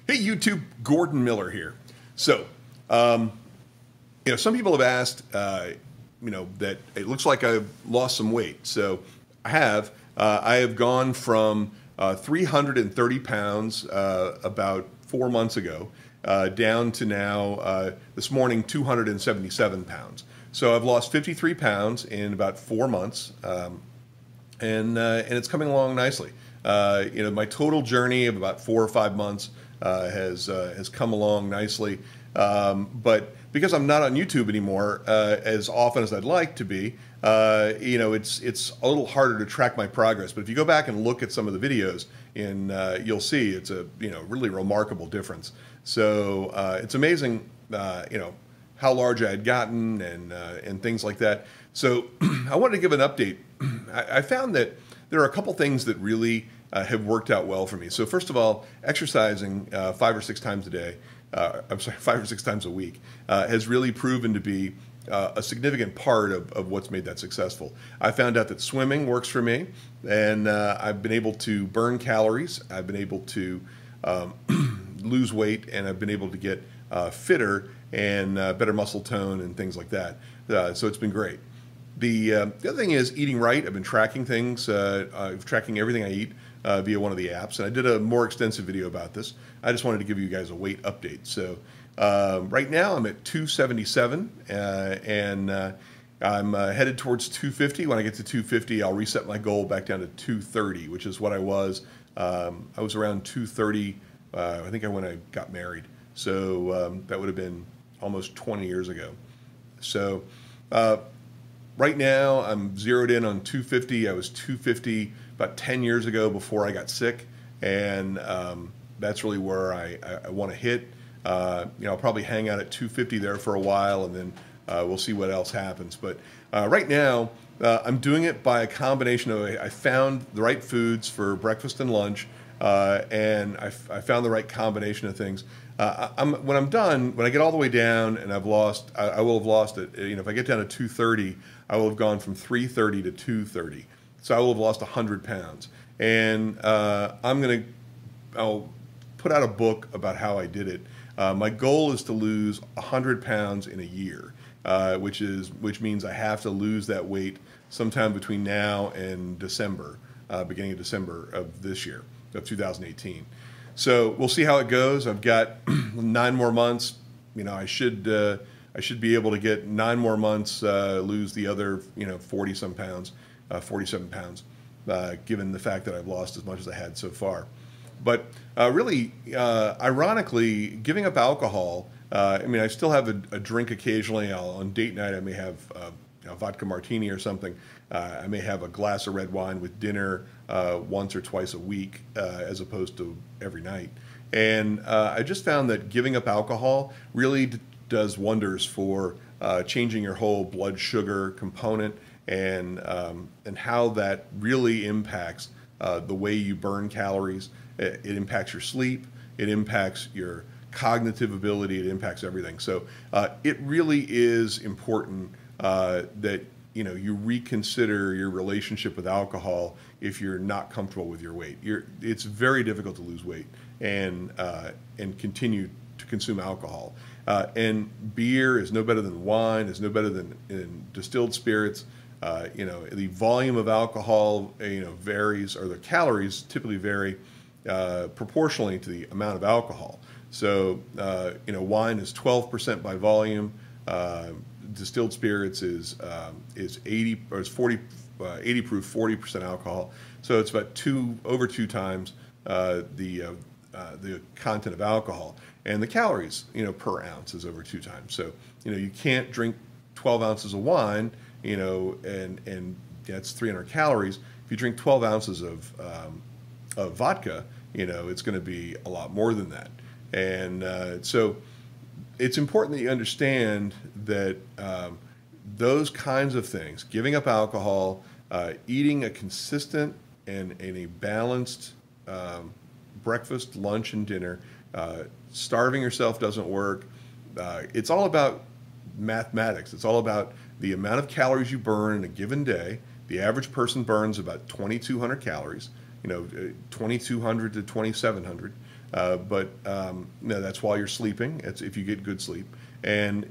Hey YouTube, Gordon Miller here. So, some people have asked, that it looks like I've lost some weight. So I have. I have gone from 330 pounds about 4 months ago down to now, this morning, 277 pounds. So I've lost 53 pounds in about 4 months, and it's coming along nicely. My total journey of about 4 or 5 months has come along nicely, but because I'm not on YouTube anymore as often as I'd like to be, it's a little harder to track my progress. But if you go back and look at some of the videos, you'll see it's a really remarkable difference. So it's amazing, how large I had gotten and things like that. So I wanted to give an update. I found that there are a couple things that really have worked out well for me. So first of all, exercising 5 or 6 times a day, 5 or 6 times a week, has really proven to be a significant part of what's made that successful. I found out that swimming works for me, and I've been able to burn calories. I've been able to lose weight, and I've been able to get fitter and better muscle tone and things like that. So it's been great. The other thing is eating right. I've been tracking things, tracking everything I eat via one of the apps, and I did a more extensive video about this. I just wanted to give you guys a weight update. So right now I'm at 277, and I'm headed towards 250. When I get to 250, I'll reset my goal back down to 230, which is what I was. I was around 230, I think when I got married. So that would have been almost 20 years ago. So right now, I'm zeroed in on 250. I was 250 about 10 years ago before I got sick, and that's really where I want to hit. I'll probably hang out at 250 there for a while, and then we'll see what else happens. But right now, I'm doing it by a combination of I found the right foods for breakfast and lunch, and I found the right combination of things. When I'm done, when I get all the way down and I will have lost it. If I get down to 230, I will have gone from 330 to 230. So I will have lost 100 pounds. And I'll put out a book about how I did it. My goal is to lose 100 pounds in a year, which means I have to lose that weight sometime between now and December, beginning of December of this year, of 2018. So we'll see how it goes. I've got 9 more months. I should be able to get 9 more months, lose the other 40-some pounds, 47 pounds, given the fact that I've lost as much as I had so far. But really, ironically, giving up alcohol. I still have a drink occasionally. On date night, I may have a vodka martini or something. I may have a glass of red wine with dinner once or twice a week, as opposed to every night. And I just found that giving up alcohol really does wonders for changing your whole blood sugar component, and how that really impacts the way you burn calories. It impacts your sleep. It impacts your cognitive ability. It impacts everything. So it really is important that you reconsider your relationship with alcohol if you're not comfortable with your weight. It's very difficult to lose weight and continue to consume alcohol. And beer is no better than wine. Is no better than distilled spirits. The volume of alcohol varies, or the calories typically vary proportionally to the amount of alcohol. So wine is 12% by volume. Distilled spirits is 80 or it's 80 proof, 40% alcohol. So it's about over two times the content of alcohol, and the calories per ounce is over 2 times. So you can't drink 12 ounces of wine and that's 300 calories. If you drink 12 ounces of vodka, it's going to be a lot more than that. And so it's important that you understand that those kinds of things, giving up alcohol, eating a consistent and a balanced breakfast, lunch, and dinner, starving yourself doesn't work. It's all about mathematics. It's all about the amount of calories you burn in a given day. The average person burns about 2,200 calories, 2,200 to 2,700. No, that's while you're sleeping. It's if you get good sleep, and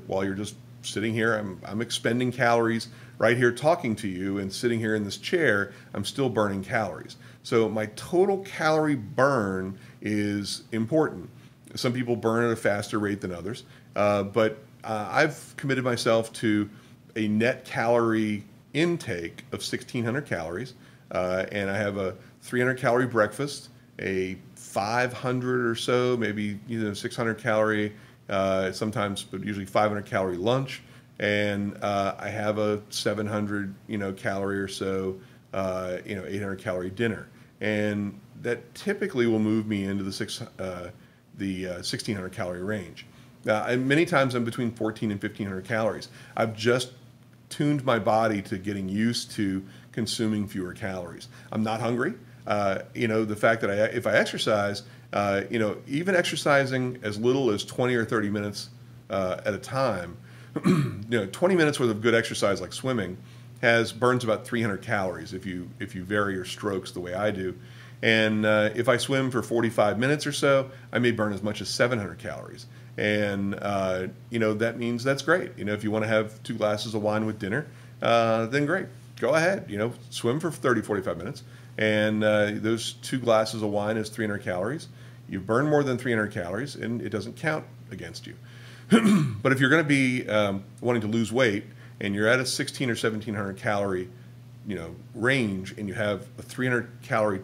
while you're just sitting here, I'm expending calories right here talking to you, and sitting here in this chair, I'm still burning calories. So my total calorie burn is important. Some people burn at a faster rate than others, but I've committed myself to a net calorie intake of 1,600 calories, and I have a 300 calorie breakfast, a 500 or so, maybe 600 calorie, sometimes, but usually 500 calorie lunch, and I have a 700 calorie or so, 800 calorie dinner, and that typically will move me into the 1,600 calorie range. And many times I'm between 1,400 and 1,500 calories. I've just tuned my body to getting used to consuming fewer calories. I'm not hungry. The fact that if I exercise, even exercising as little as 20 or 30 minutes at a time, 20 minutes worth of good exercise like swimming burns about 300 calories if you vary your strokes the way I do. And if I swim for 45 minutes or so, I may burn as much as 700 calories. And, that means that's great. If you want to have 2 glasses of wine with dinner, then great. Go ahead, swim for 30, 45 minutes. And those 2 glasses of wine is 300 calories. You burn more than 300 calories, and it doesn't count against you. But if you're going to be wanting to lose weight, and you're at a 1,600 or 1,700 calorie, range, and you have a 300 calorie,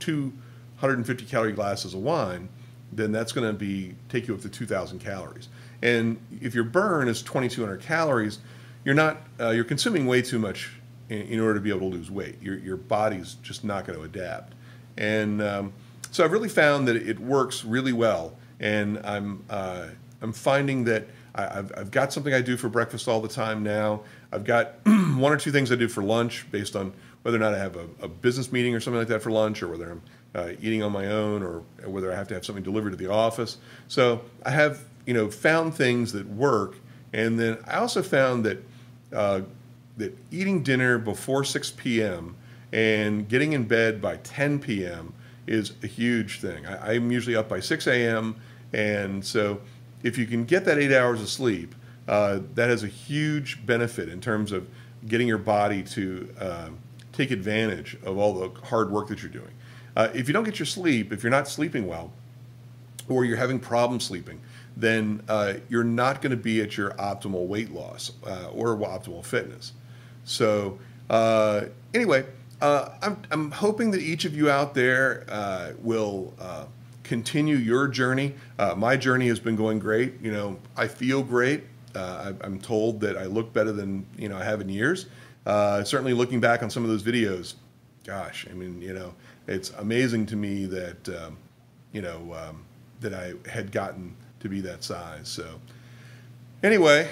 250 calorie glasses of wine, then that's going to take you up to 2,000 calories. And if your burn is 2,200 calories, you're consuming way too much in order to be able to lose weight. Your body's just not going to adapt. And so I've really found that it works really well. And I'm finding that I've got something I do for breakfast all the time now. I've got 1 or 2 things I do for lunch based on whether or not I have a business meeting or something like that for lunch, or whether I'm eating on my own, or whether I have to have something delivered to the office. So I have found things that work, and then I also found that that eating dinner before 6 p.m. and getting in bed by 10 p.m. is a huge thing. I'm usually up by 6 a.m. and so if you can get that 8 hours of sleep, that has a huge benefit in terms of getting your body to take advantage of all the hard work that you're doing. If you don't get your sleep, if you're not sleeping well, or you're having problems sleeping, then you're not going to be at your optimal weight loss or optimal fitness. So anyway, I'm hoping that each of you out there will continue your journey. My journey has been going great. I feel great. I'm told that I look better than I have in years. Certainly looking back on some of those videos, gosh, it's amazing to me that that I had gotten to be that size. So anyway,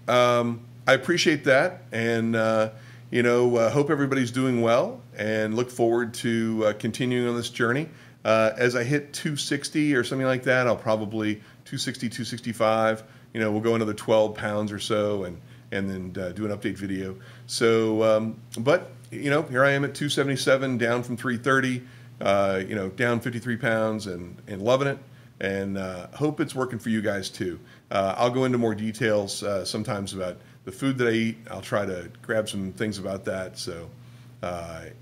I appreciate that, and hope everybody's doing well, and look forward to continuing on this journey. As I hit 260 or something like that, I'll probably 260, 265. We'll go another 12 pounds or so, and then do an update video. So, but here I am at 277, down from 330. Down 53 pounds, and loving it, and hope it's working for you guys too. I'll go into more details sometimes about the food that I eat. I'll try to grab some things about that. So I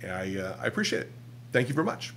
appreciate it. Thank you very much.